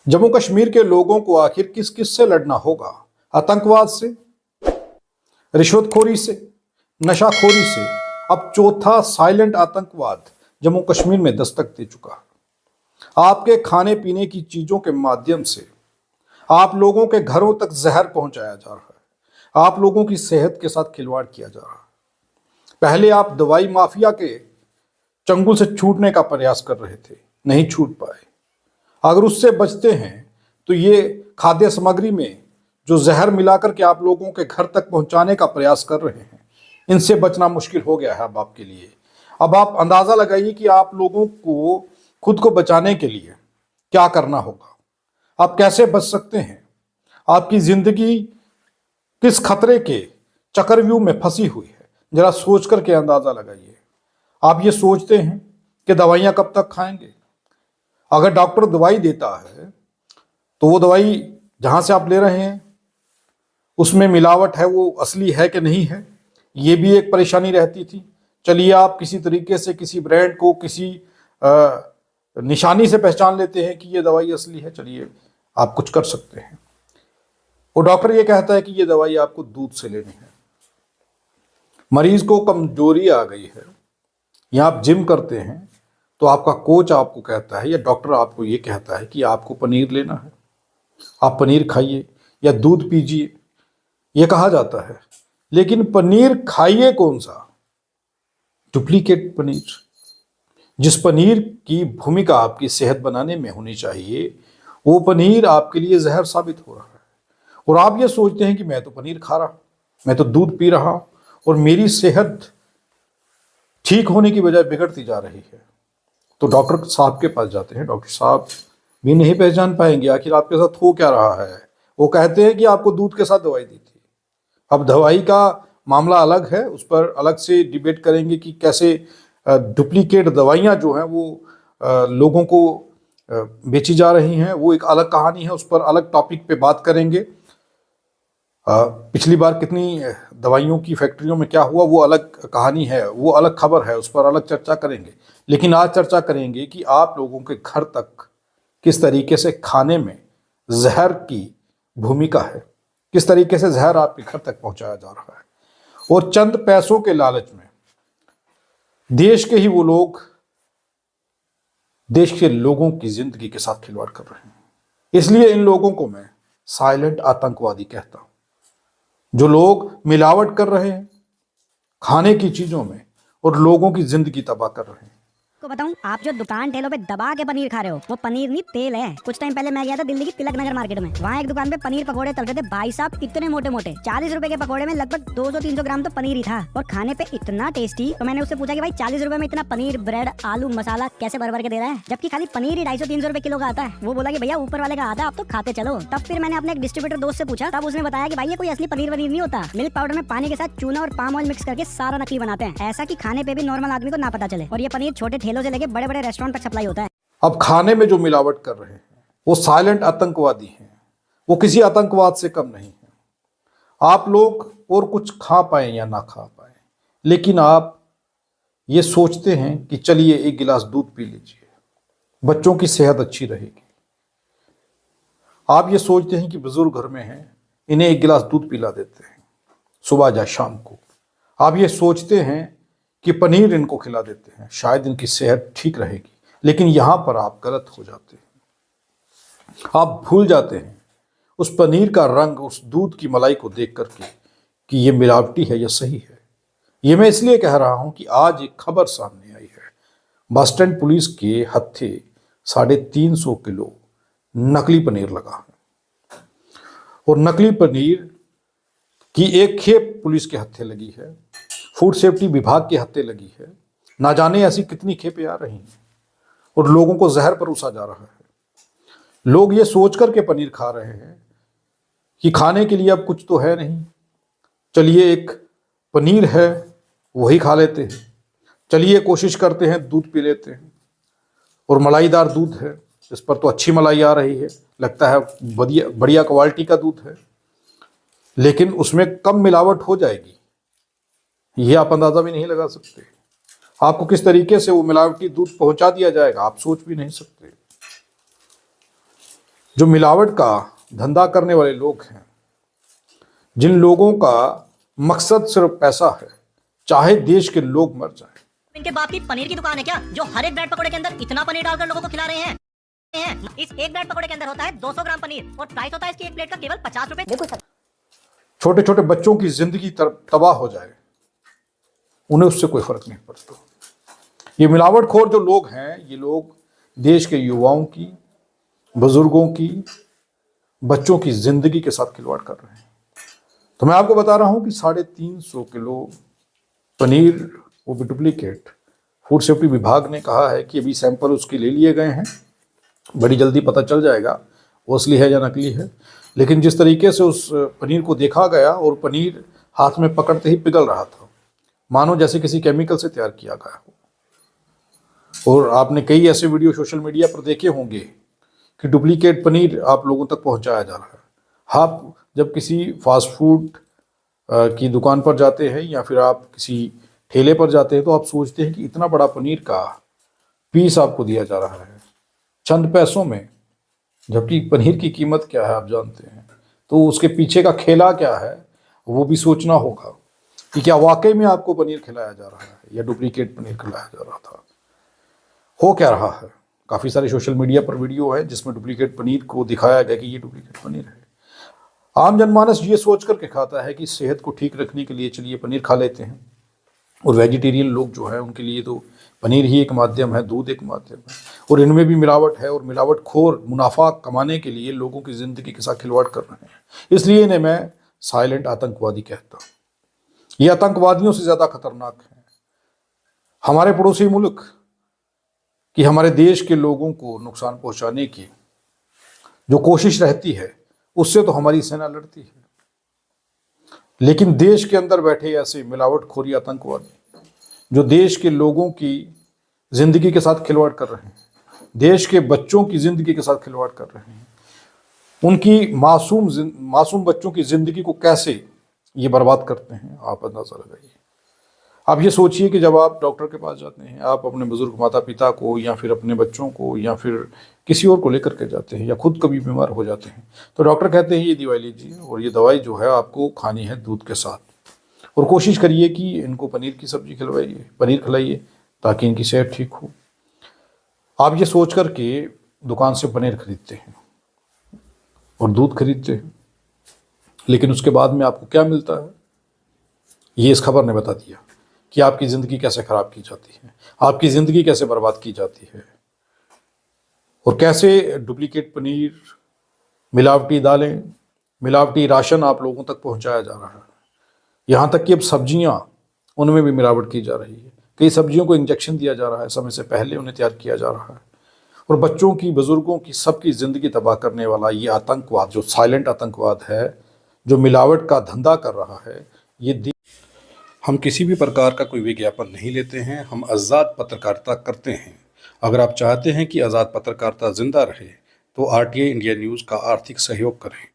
जम्मू कश्मीर के लोगों को आखिर किस किस से लड़ना होगा? आतंकवाद से, रिश्वतखोरी से, नशाखोरी से। अब चौथा साइलेंट आतंकवाद जम्मू कश्मीर में दस्तक दे चुका है। आपके खाने पीने की चीजों के माध्यम से आप लोगों के घरों तक जहर पहुंचाया जा रहा है। आप लोगों की सेहत के साथ खिलवाड़ किया जा रहा है। पहले आप दवाई माफिया के चंगुल से छूटने का प्रयास कर रहे थे, नहीं छूट पाए। अगर उससे बचते हैं तो ये खाद्य सामग्री में जो जहर मिलाकर के आप लोगों के घर तक पहुंचाने का प्रयास कर रहे हैं, इनसे बचना मुश्किल हो गया है अब आपके लिए। अब आप अंदाजा लगाइए कि आप लोगों को खुद को बचाने के लिए क्या करना होगा, आप कैसे बच सकते हैं। आपकी जिंदगी किस खतरे के चक्रव्यूह में फंसी हुई है, जरा सोच करके अंदाजा लगाइए। आप ये सोचते हैं कि दवाइयां कब तक खाएंगे? अगर डॉक्टर दवाई देता है तो वो दवाई जहां से आप ले रहे हैं उसमें मिलावट है, वो असली है कि नहीं है, ये भी एक परेशानी रहती थी। चलिए आप किसी तरीके से किसी ब्रांड को किसी निशानी से पहचान लेते हैं कि ये दवाई असली है, चलिए आप कुछ कर सकते हैं। वो डॉक्टर ये कहता है कि ये दवाई आपको दूध से लेनी है। मरीज को कमजोरी आ गई है, या आप जिम करते हैं तो आपका कोच आपको कहता है या डॉक्टर आपको ये कहता है कि आपको पनीर लेना है, आप पनीर खाइए या दूध पीजिए, ये कहा जाता है। लेकिन पनीर खाइए कौन सा? डुप्लीकेट पनीर। जिस पनीर की भूमिका आपकी सेहत बनाने में होनी चाहिए, वो पनीर आपके लिए जहर साबित हो रहा है। और आप ये सोचते हैं कि मैं तो पनीर खा रहा, मैं तो दूध पी रहा और मेरी सेहत ठीक होने की बजाय बिगड़ती जा रही है। तो डॉक्टर साहब के पास जाते हैं, डॉक्टर साहब भी नहीं पहचान पाएंगे आखिर आपके साथ हो क्या रहा है। वो कहते हैं कि आपको दूध के साथ दवाई दी थी। अब दवाई का मामला अलग है, उस पर अलग से डिबेट करेंगे कि कैसे डुप्लीकेट दवाइयाँ जो हैं वो लोगों को बेची जा रही हैं, वो एक अलग कहानी है, उस पर अलग टॉपिक पे बात करेंगे। पिछली बार कितनी दवाइयों की फैक्ट्रियों में क्या हुआ वो अलग कहानी है, वो अलग खबर है, उस पर अलग चर्चा करेंगे। लेकिन आज चर्चा करेंगे कि आप लोगों के घर तक किस तरीके से खाने में जहर की भूमिका है, किस तरीके से जहर आपके घर तक पहुंचाया जा रहा है। और चंद पैसों के लालच में देश के ही वो लोग देश के लोगों की जिंदगी के साथ खिलवाड़ कर रहे हैं। इसलिए इन लोगों को मैं साइलेंट आतंकवादी कहता हूं। जो लोग मिलावट कर रहे हैं खाने की चीजों में और लोगों की जिंदगी तबाह कर रहे हैं। को बताऊं, आप जो दुकान ठेलों पे दबा के पनीर खा रहे हो, वो पनीर नहीं तेल है। कुछ टाइम पहले मैं गया था दिल्ली की तिलक नगर मार्केट में। वहाँ एक दुकान पे पनीर पकोड़े तल रहे थे, भाई साहब इतने मोटे मोटे। 40 रुपए के पकोड़े में लगभग 200-300 ग्राम तो पनीर ही था, और खाने पे इतना टेस्टी। तो मैंने उससे पूछा कि भाई 40 रुपए में इतना पनीर, ब्रेड, आलू, मसाला कैसे भर भर के दे रहा है, जबकि खाली पनीर ही 250-300 रुपए किलो का आता है। वो बोला कि भैया ऊपर वाले का आता है, आप तो खाते चलो। तब फिर मैंने अपने एक डिस्ट्रीब्यूटर दोस्त से पूछा, तब उसने बताया कि भाई ये कोई असली पनीर वनीर नहीं होता, मिल्क पाउडर में पानी के साथ चूना और पाम ऑयल मिक्स करके सारा नकली बनाते हैं, ऐसा कि खाने पे भी नॉर्मल आदमी को ना पता चले। और ये पनीर छोटे ठेलों से लेके बड़े बड़े रेस्टोरेंट तक सप्लाई होता है। अब खाने में जो मिलावट कर रहे हैं वो साइलेंट आतंकवादी हैं, वो किसी आतंकवाद से कम नहीं है। आप लोग और कुछ खा पाए या ना खा पाए, लेकिन आप ये सोचते हैं कि चलिए एक गिलास दूध पी लीजिए, बच्चों की सेहत अच्छी रहेगी। आप ये सोचते हैं कि बुजुर्ग घर में हैं, इन्हें एक गिलास दूध पिला देते हैं सुबह या शाम को। आप ये सोचते हैं कि पनीर इनको खिला देते हैं, शायद इनकी सेहत ठीक रहेगी। लेकिन यहां पर आप गलत हो जाते हैं। आप भूल जाते हैं उस पनीर का रंग, उस दूध की मलाई को देख करके कि ये मिलावटी है या सही है। ये मैं इसलिए कह रहा हूं कि आज एक खबर सामने आई है, बस स्टैंड पुलिस के हत्थे 350 किलो नकली पनीर लगा है। और नकली पनीर की एक खेप पुलिस के हत्थे लगी है, फूड सेफ्टी विभाग के हत्थे लगी है। ना जाने ऐसी कितनी खेपें आ रही हैं और लोगों को जहर परोसा जा रहा है। लोग ये सोच करके पनीर खा रहे हैं कि खाने के लिए अब कुछ तो है नहीं, चलिए एक पनीर है वही खा लेते हैं, चलिए कोशिश करते हैं दूध पी लेते हैं। और मलाईदार दूध है, इस पर तो अच्छी मलाई आ रही है, लगता है बढ़िया क्वालिटी का दूध है, लेकिन उसमें कम मिलावट हो जाएगी ये आप अंदाजा भी नहीं लगा सकते। आपको किस तरीके से वो मिलावटी दूध पहुंचा दिया जाएगा आप सोच भी नहीं सकते। जो मिलावट का धंधा करने वाले लोग हैं, जिन लोगों का मकसद सिर्फ पैसा है, चाहे देश के लोग मर जाएं। इनके बाप की पनीर की दुकान है क्या, जो हर एक ब्रेड पकौड़े के अंदर इतना पनीर डालकर लोगों को खिला रहे हैं? इस एक ब्रेड पकौड़े के अंदर होता है 200 ग्राम पनीर और प्राइस होता है इसकी एक प्लेट का केवल 50 रुपए। छोटे छोटे बच्चों की जिंदगी तबाह हो जाए, उन्हें उससे कोई फर्क नहीं पड़ता। ये मिलावटखोर जो लोग हैं, ये लोग देश के युवाओं की, बुजुर्गों की, बच्चों की जिंदगी के साथ खिलवाड़ कर रहे हैं। तो मैं आपको बता रहा हूं कि 350 किलो पनीर, वो भी डुप्लीकेट, फूड सेफ्टी विभाग ने कहा है कि अभी सैंपल उसके ले लिए गए हैं, बड़ी जल्दी पता चल जाएगा वो असली है या नकली है। लेकिन जिस तरीके से उस पनीर को देखा गया और पनीर हाथ में पकड़ते ही पिघल रहा था, मानो जैसे किसी केमिकल से तैयार किया गया हो। और आपने कई ऐसे वीडियो सोशल मीडिया पर देखे होंगे कि डुप्लीकेट पनीर आप लोगों तक पहुंचाया जा रहा है। आप जब किसी फास्ट फूड की दुकान पर जाते हैं या फिर आप किसी ठेले पर जाते हैं तो आप सोचते हैं कि इतना बड़ा पनीर का पीस आपको दिया जा रहा है चंद पैसों में, जबकि पनीर की कीमत क्या है आप जानते हैं। तो उसके पीछे का खेला क्या है वो भी सोचना होगा कि क्या वाकई में आपको पनीर खिलाया जा रहा है या डुप्लीकेट पनीर खिलाया जा रहा था। हो क्या रहा है, काफ़ी सारे सोशल मीडिया पर वीडियो है जिसमें डुप्लीकेट पनीर को दिखाया गया कि ये डुप्लीकेट पनीर है। आम जनमानस ये सोच करके खाता है कि सेहत को ठीक रखने के लिए चलिए पनीर खा लेते हैं, और वेजिटेरियन लोग जो है उनके लिए तो पनीर ही एक माध्यम है, दूध एक माध्यम है, और इनमें भी मिलावट है। और मिलावटखोर मुनाफा कमाने के लिए लोगों की ज़िंदगी के साथ खिलवाड़ कर रहे हैं। इसलिए इन्हें मैं साइलेंट आतंकवादी कहता हूँ। ये आतंकवादियों से ज़्यादा खतरनाक है। हमारे पड़ोसी मुल्क कि हमारे देश के लोगों को नुकसान पहुंचाने की जो कोशिश रहती है, उससे तो हमारी सेना लड़ती है। लेकिन देश के अंदर बैठे ऐसे मिलावटखोरी आतंकवादी जो देश के लोगों की जिंदगी के साथ खिलवाड़ कर रहे हैं, देश के बच्चों की जिंदगी के साथ खिलवाड़ कर रहे हैं, उनकी मासूम बच्चों की जिंदगी को कैसे ये बर्बाद करते हैं, आप अंदाजा लगाइए। आप ये सोचिए कि जब आप डॉक्टर के पास जाते हैं, आप अपने बुजुर्ग माता पिता को या फिर अपने बच्चों को या फिर किसी और को लेकर के जाते हैं या खुद कभी बीमार हो जाते हैं, तो डॉक्टर कहते हैं ये दवाई लीजिए, और ये दवाई जो है आपको खानी है दूध के साथ, और कोशिश करिए कि इनको पनीर की सब्जी खिलवाइए, पनीर खिलाइए ताकि इनकी सेहत ठीक हो। आप ये सोच कर के दुकान से पनीर खरीदते हैं और दूध खरीदते हैं, लेकिन उसके बाद में आपको क्या मिलता है, ये इस खबर ने बता दिया कि आपकी ज़िंदगी कैसे ख़राब की जाती है, आपकी ज़िंदगी कैसे बर्बाद की जाती है, और कैसे डुप्लीकेट पनीर, मिलावटी दालें, मिलावटी राशन आप लोगों तक पहुंचाया जा रहा है। यहाँ तक कि अब सब्जियाँ, उनमें भी मिलावट की जा रही है। कई सब्जियों को इंजेक्शन दिया जा रहा है, समय से पहले उन्हें तैयार किया जा रहा है। और बच्चों की, बुज़ुर्गों की, सबकी ज़िंदगी तबाह करने वाला ये आतंकवाद, जो साइलेंट आतंकवाद है, जो मिलावट का धंधा कर रहा है, ये हम किसी भी प्रकार का कोई विज्ञापन नहीं लेते हैं, हम आज़ाद पत्रकारिता करते हैं। अगर आप चाहते हैं कि आज़ाद पत्रकारिता जिंदा रहे तो आरटीआई इंडिया न्यूज़ का आर्थिक सहयोग करें।